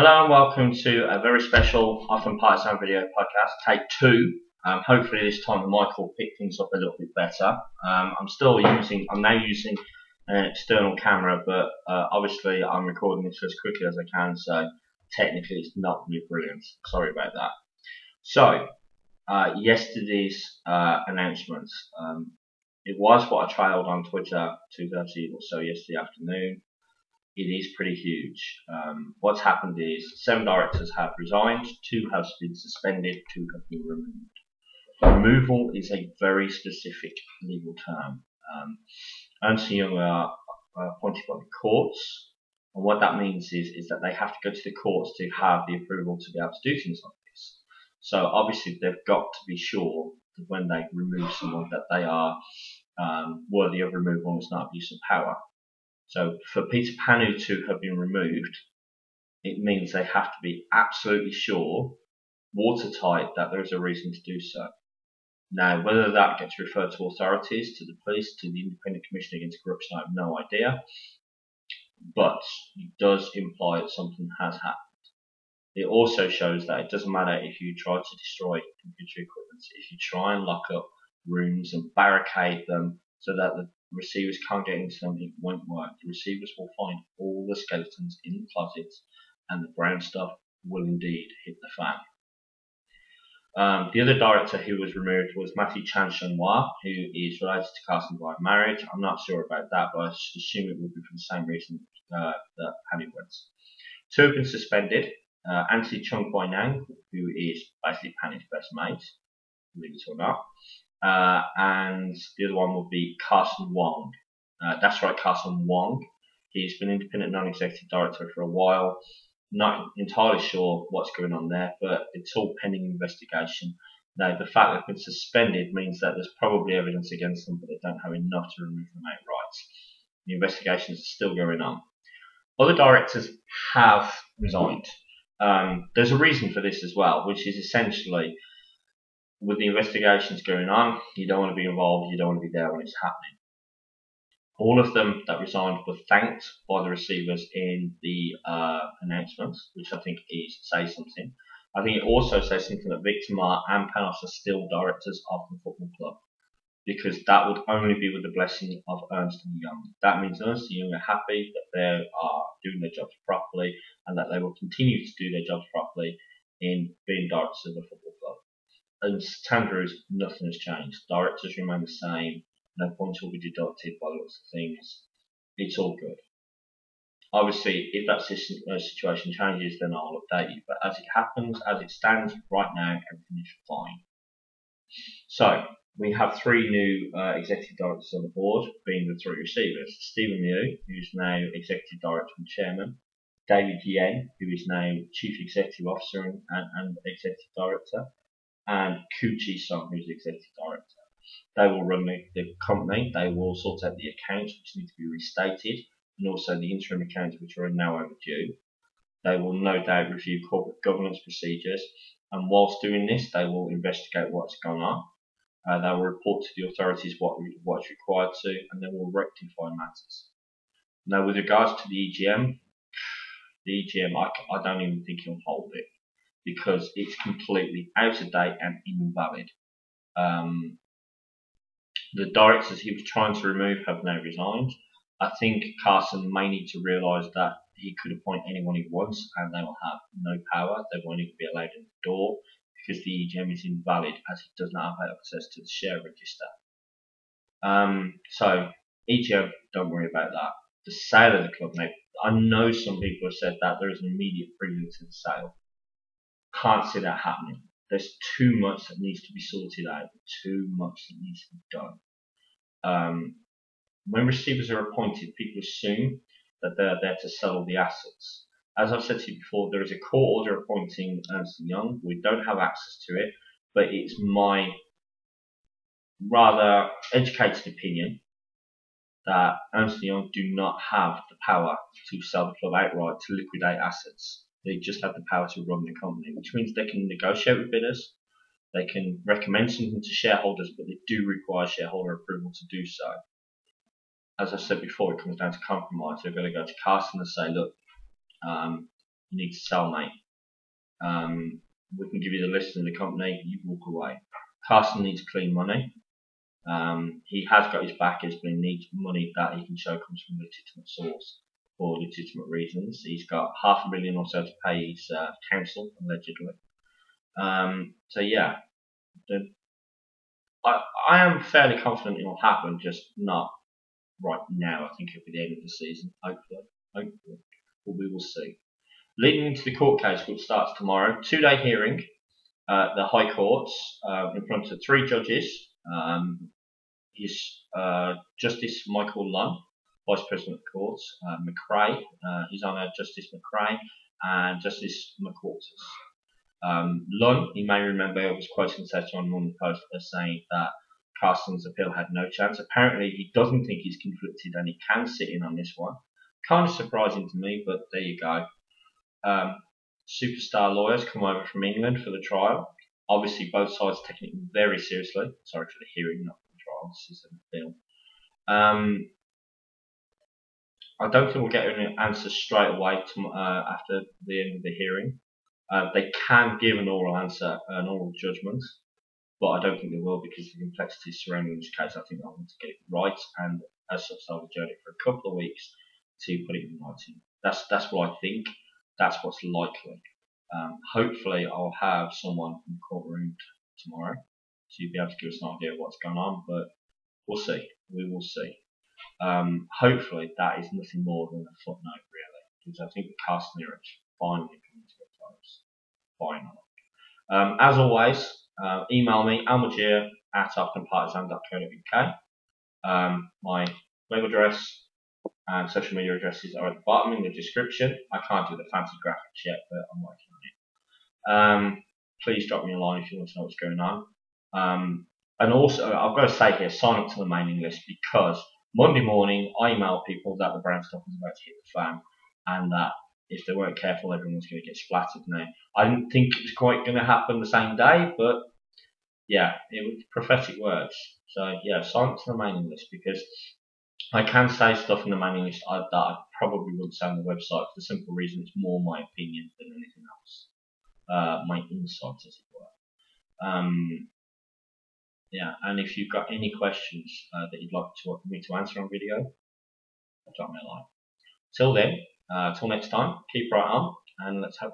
Hello and welcome to a very special Often Partisan video podcast, take two. Hopefully this time the mic will pick things up a little bit better. I'm now using an external camera, but obviously I'm recording this as quickly as I can, so technically it's not really brilliant. Sorry about that. So, yesterday's announcements. It was what I trailed on Twitter 2:30 or so yesterday afternoon. It is pretty huge. What's happened is 7 directors have resigned, 2 have been suspended, 2 have been removed. Removal is a very specific legal term. Ernst & Young are appointed by the courts, and what that means is that they have to go to the courts to have the approval to be able to do things like this. So obviously they've got to be sure that when they remove someone that they are worthy of removal and it's not abuse of power. So for Peter Pannu to have been removed, it means they have to be absolutely sure, watertight, that there is a reason to do so. Now, whether that gets referred to authorities, to the police, to the Independent Commission Against Corruption, I have no idea. But it does imply that something has happened. It also shows that it doesn't matter if you try to destroy computer equipment. If you try and lock up rooms and barricade them so that the receivers can't get into them, it won't work. The receivers will find all the skeletons in the closets, and the brown stuff will indeed hit the fan. The other director who was removed was Matthew Chan Shenhua, who is related to Carson by marriage. I'm not sure about that, but I assume it would be for the same reason that Pannu went. 2 have been suspended. Anthony Chung Guinang, who is basically Pannu's best mate, believe it or not. And the other one will be Carson Wong. That's right, Carson Wong. He's been independent non-executive director for a while. Not entirely sure what's going on there, but it's all pending investigation. Now, the fact they've been suspended means that there's probably evidence against them, but they don't have enough to remove them outright. The investigations are still going on. Other directors have resigned. There's a reason for this as well, which is essentially, with the investigations going on, you don't want to be involved, you don't want to be there when it's happening. All of them that resigned were thanked by the receivers in the announcements, which I think says something. I think it also says something that Victor Ma and Panos are still directors of the football club, because that would only be with the blessing of Ernst & Young. That means Ernst & Young are happy that they are doing their jobs properly and that they will continue to do their jobs properly in being directors of the football club. And Andrews, nothing has changed. Directors remain the same. No points will be deducted by the looks of things. It's all good. Obviously, if that situation changes, then I'll update you. But as it happens, as it stands right now, everything is fine. So, we have 3 new executive directors on the board, being the 3 receivers. Stephen Liu, who's now executive director and chairman. David Yen, who is now chief executive officer and executive director. And Ku Chi-sung, who's the executive director. They will run the company. They will sort out the accounts, which need to be restated, and also the interim accounts, which are now overdue. They will no doubt review corporate governance procedures, and whilst doing this, they will investigate what's gone on. They will report to the authorities what's required to, and they will rectify matters. Now, with regards to the EGM, I don't even think he'll hold it, because it's completely out of date and invalid. The directors he was trying to remove have now resigned. I think Carson may need to realise that he could appoint anyone he wants and they will have no power. They won't even be allowed in the door because the EGM is invalid as he does not have access to the share register. So EGM, don't worry about that. The sale of the club, now, I know some people have said that there is an immediate prelude to the sale. Can't see that happening. There's too much that needs to be sorted out, too much that needs to be done. When receivers are appointed, people assume that they're there to sell the assets. As I've said to you before, there is a court order appointing Ernst & Young. We don't have access to it, but it's my rather educated opinion that Ernst & Young do not have the power to sell the club outright, to liquidate assets. They just have the power to run the company, which means they can negotiate with bidders, they can recommend something to shareholders, but they do require shareholder approval to do so. As I said before, it comes down to compromise. They're going to go to Carson and say, look, You need to sell, mate. We can give you the list of the company. You walk away. Carson needs clean money. He has got his backers, but he needs money that he can show comes from a legitimate source for legitimate reasons. He's got $500,000 or so to pay his counsel, allegedly. So yeah, I am fairly confident it will happen, just not right now. I think it'll be the end of the season, hopefully. But we will see. Leading into the court case, which starts tomorrow, 2-day hearing at the High Courts in front of 3 judges. Is Justice Michael Lunn, Vice President of the Courts, McRae, His Honour Justice McRae, and Justice McQuarters. Lunn, you may remember, was quoting Seth on Morning Post as saying that Carson's appeal had no chance. Apparently, he doesn't think he's conflicted and he can sit in on this one. Kind of surprising to me, but there you go. Superstar lawyers come over from England for the trial. Obviously, both sides taking it very seriously. Sorry for the hearing, not for the trial. This is a film. I don't think we'll get an answer straight away after the end of the hearing. They can give an oral answer, an oral judgment, but I don't think they will because of the complexities surrounding this case. I think they want to get it right, and as such, they'll adjourn it for a couple of weeks to put it in writing. That's what I think. That's what's likely. Hopefully, I'll have someone in the courtroom tomorrow to be able to give us an idea of what's going on, but we'll see. We will see. Hopefully, that is nothing more than a footnote, really, because I think the Carson era is finally coming to a close. Finally. As always, email me, almajir@oftenpartisan.co.uk. My web address and social media addresses are at the bottom in the description. I can't do the fancy graphics yet, but I'm working on it. Please drop me a line if you want to know what's going on. And also, I've got to say here, sign up to the mailing list, because Monday morning I email people that the brown stuff is about to hit the fan, and that if they weren't careful, everyone's going to get splattered now. I didn't think it was quite going to happen the same day, but yeah, it was prophetic words. So yeah, sign up to the mailing list, because I can say stuff in the mailing list that I probably wouldn't say on the website, for the simple reason it's more my opinion than anything else. My insight, as it were. Yeah, and if you've got any questions that you'd like me to answer on video, drop me a line. Till then, till next time, keep right on, and let's hope